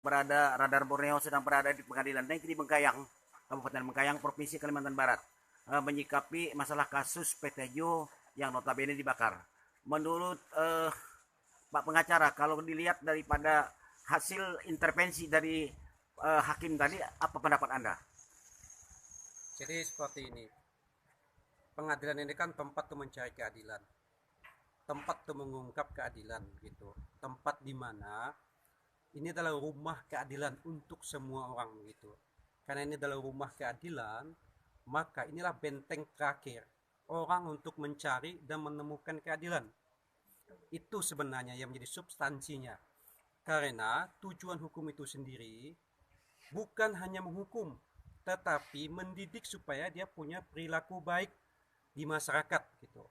Radar Borneo sedang berada di Pengadilan Negeri Bengkayang, Kabupaten Bengkayang, Provinsi Kalimantan Barat, menyikapi masalah kasus PT Jo yang notabene dibakar. Menurut Pak pengacara, kalau dilihat daripada hasil intervensi dari hakim tadi, apa pendapat Anda? Jadi seperti ini, pengadilan ini kan tempat tuh mencari keadilan, tempat tuh mengungkap keadilan gitu, tempat di mana ini adalah rumah keadilan untuk semua orang gitu. Karena ini adalah rumah keadilan, maka inilah benteng terakhir orang untuk mencari dan menemukan keadilan. Itu sebenarnya yang menjadi substansinya. Karena tujuan hukum itu sendiri bukan hanya menghukum, tetapi mendidik supaya dia punya perilaku baik di masyarakat gitu.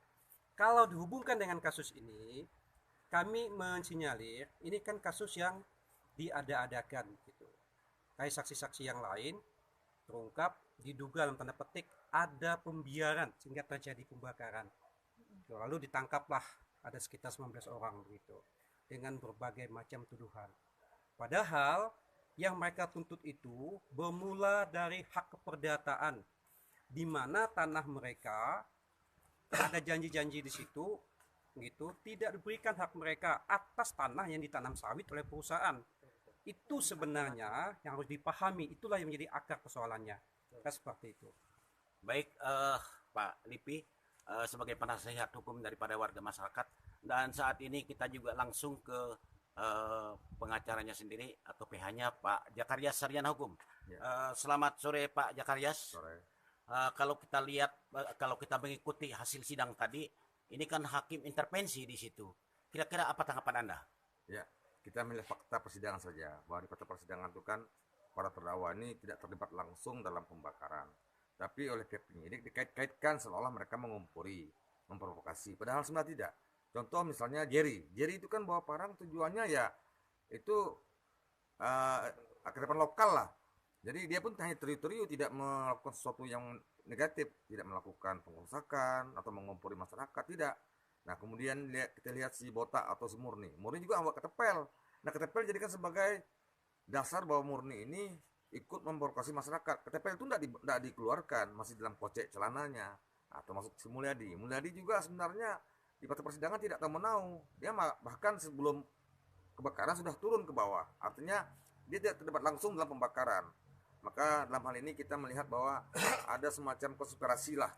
Kalau dihubungkan dengan kasus ini, kami mensinyalir ini kan kasus yang diada-adakan gitu. Kayak saksi-saksi yang lain terungkap diduga dalam tanda petik ada pembiaran sehingga terjadi pembakaran. Lalu ditangkaplah ada sekitar 19 orang begitu dengan berbagai macam tuduhan. Padahal yang mereka tuntut itu bermula dari hak keperdataan di mana tanah mereka ada janji-janji di situ gitu tidak diberikan hak mereka atas tanah yang ditanam sawit oleh perusahaan. Itu sebenarnya yang harus dipahami, itulah yang menjadi akar persoalannya. Kan seperti itu. Baik, Pak Lipi, sebagai penasehat hukum daripada warga masyarakat, dan saat ini kita juga langsung ke pengacaranya sendiri atau PH-nya Pak Jakaryas Sarjana Hukum. Ya. Selamat sore Pak Jakaryas. Sore. Kalau kita lihat, kalau kita mengikuti hasil sidang tadi, ini kan hakim intervensi di situ. Kira-kira apa tanggapan Anda? Ya, kita melihat fakta persidangan saja. Bahwa di fakta persidangan itu kan para terdakwa ini tidak terlibat langsung dalam pembakaran. Tapi oleh pihak penyidik dikait-kaitkan seolah mereka mengumpuri, memprovokasi. Padahal sebenarnya tidak. Contoh misalnya Jerry. Jerry itu kan bawa parang tujuannya ya itu kearifan lokal lah. Jadi dia pun hanya teritoriu, tidak melakukan sesuatu yang negatif, tidak melakukan pengrusakan atau mengumpuri masyarakat, tidak. Nah kemudian kita lihat si Botak atau si Murni. Murni juga bawa ketepel. Nah ketepel jadikan sebagai dasar bahwa Murni ini ikut memprovokasi masyarakat. Ketepel itu tidak dikeluarkan, masih dalam kocek celananya. Atau masuk si Mulyadi. Mulyadi juga sebenarnya di fakta persidangan tidak tahu menau. Dia bahkan sebelum kebakaran sudah turun ke bawah. Artinya dia tidak terlibat langsung dalam pembakaran. Maka dalam hal ini kita melihat bahwa ada semacam konspirasi lah.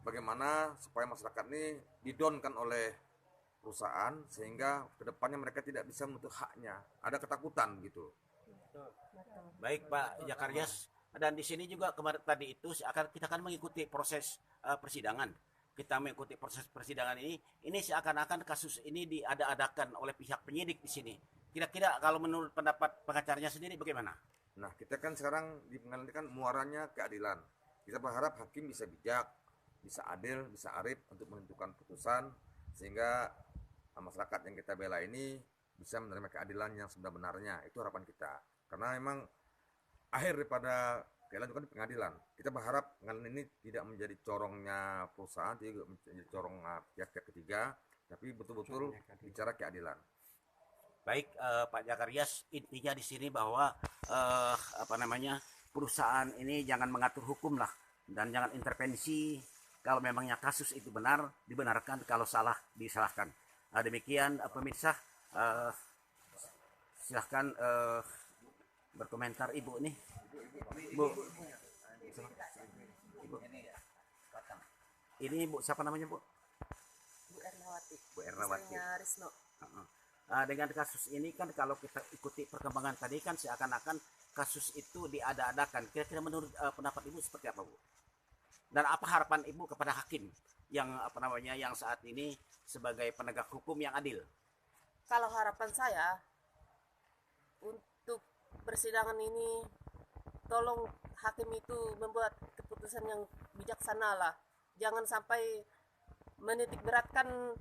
Bagaimana supaya masyarakat ini didonkan oleh perusahaan sehingga kedepannya mereka tidak bisa menuntut haknya. Ada ketakutan gitu. Baik Pak Jakaryas, dan di sini juga kemarin tadi itu kita akan mengikuti proses persidangan. Kita mengikuti proses persidangan ini seakan-akan kasus ini diada-adakan oleh pihak penyidik di sini. Kira-kira kalau menurut pendapat pengacaranya sendiri bagaimana? Nah, kita kan sekarang di pengadilan kan muaranya keadilan. Kita berharap hakim bisa bijak, bisa adil, bisa arif untuk menentukan putusan sehingga masyarakat yang kita bela ini bisa menerima keadilan yang sebenarnya. Itu harapan kita. Karena memang akhir daripada keadilan itu kan di pengadilan. Kita berharap pengadilan ini tidak menjadi corongnya perusahaan, tidak menjadi corong pihak-pihak ketiga, tapi betul-betul bicara keadilan. Baik Pak Jakaryas, intinya di sini bahwa perusahaan ini jangan mengatur hukum lah dan jangan intervensi. Kalau memangnya kasus itu benar dibenarkan, kalau salah disalahkan. Demikian pemirsa, silahkan berkomentar Ibu nih. Bu. Ibu. Ini Bu siapa namanya Bu? Bu Ernawati. Bu Ernawati. Risno. Dengan kasus ini kan kalau kita ikuti perkembangan tadi kan seakan-akan kasus itu diada-adakan. Kira-kira menurut pendapat Ibu seperti apa Bu? Dan apa harapan Ibu kepada hakim yang yang saat ini sebagai penegak hukum yang adil? Kalau harapan saya untuk persidangan ini, tolong hakim itu membuat keputusan yang bijaksana lah. Jangan sampai menitik beratkan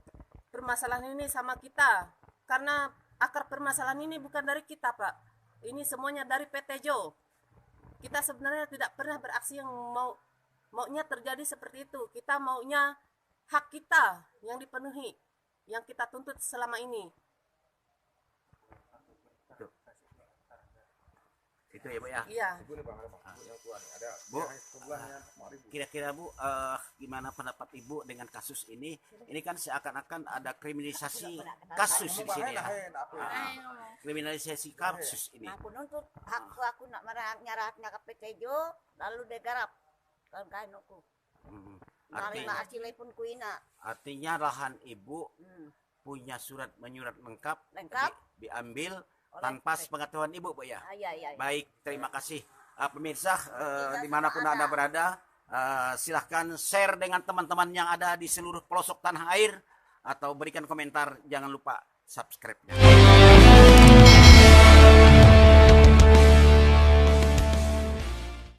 permasalahan ini sama kita. Karena akar permasalahan ini bukan dari kita, Pak. Ini semuanya dari PT Jo. Kita sebenarnya tidak pernah beraksi yang maunya terjadi seperti itu. Kita maunya hak kita yang dipenuhi, yang kita tuntut selama ini. Itu ya Bu ya. Iya. Ibu nih bang, ada bang. Ibu yang tua nih. Ada Bu. yang sebelahnya 5.000. Kira-kira Bu, gimana pendapat Ibu dengan kasus ini? Ini kan seakan-akan ada kriminalisasi kasus di sini ya. Kriminalisasi kasus ini. Aku nuntut aku nak nyaratnya ke Petejo lalu degarap kan kainuku. Hmm. Narima asile pun kuina. Artinya lahan Ibu punya surat menyurat lengkap, Lengkap. diambil Oleh tanpa sepengetahuan Ibu Bu ya. Iya. Baik, terima kasih. Pemirsa, dimanapun Anda berada, silahkan share dengan teman-teman yang ada di seluruh pelosok tanah air, atau berikan komentar, jangan lupa subscribe.